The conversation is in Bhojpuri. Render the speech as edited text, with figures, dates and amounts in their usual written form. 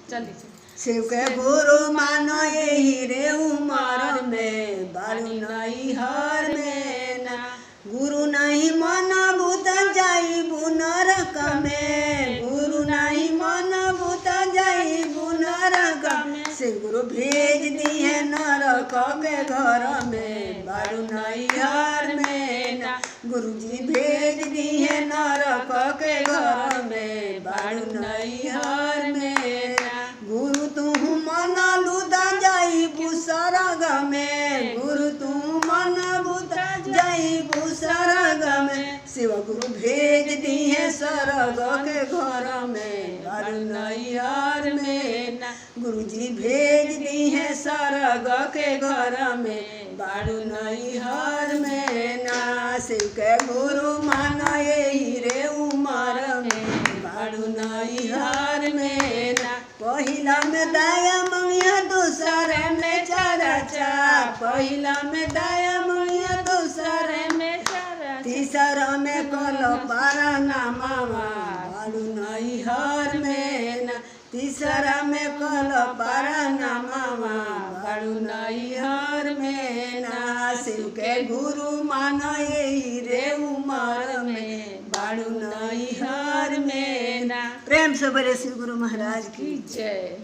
चलिए शिव के गुरु मानो यही रे उमर में बारू नहीं हर में ना गुरु नहीं मन भूत जाई नरक में गुरु नहीं मन भूत जाई नरक में शिव गुरु भेज दिए नरक के घर में बारू नहीं हर में ना गुरु जी भेज दिए नरक के घर में बारू नहीं हर में गुरु तू मन लुदा जाई सरग में गुरु तू मन बुता जाई सरग में शिव गुरु भेज दिए सरग के घर में बारू नैहर में गुरु जी भेज दिए सरग के घर में बारू नैहर में ना शिव के गुरु मान यही रे उमर में बारू नैहर में ना पहिला में दया मंगिया दूसरे में चरचा पहिला में दया मंगिया दूसरे में तीसरा में कल पारना मामा बारू नैहर में ना तीसरा में कल पारना मामा बारू नैहर में ना शिव के गुरु मान यही रे उमर में बारू नैहर में ना। प्रेम से बोले शिव गुरु महाराज की जय।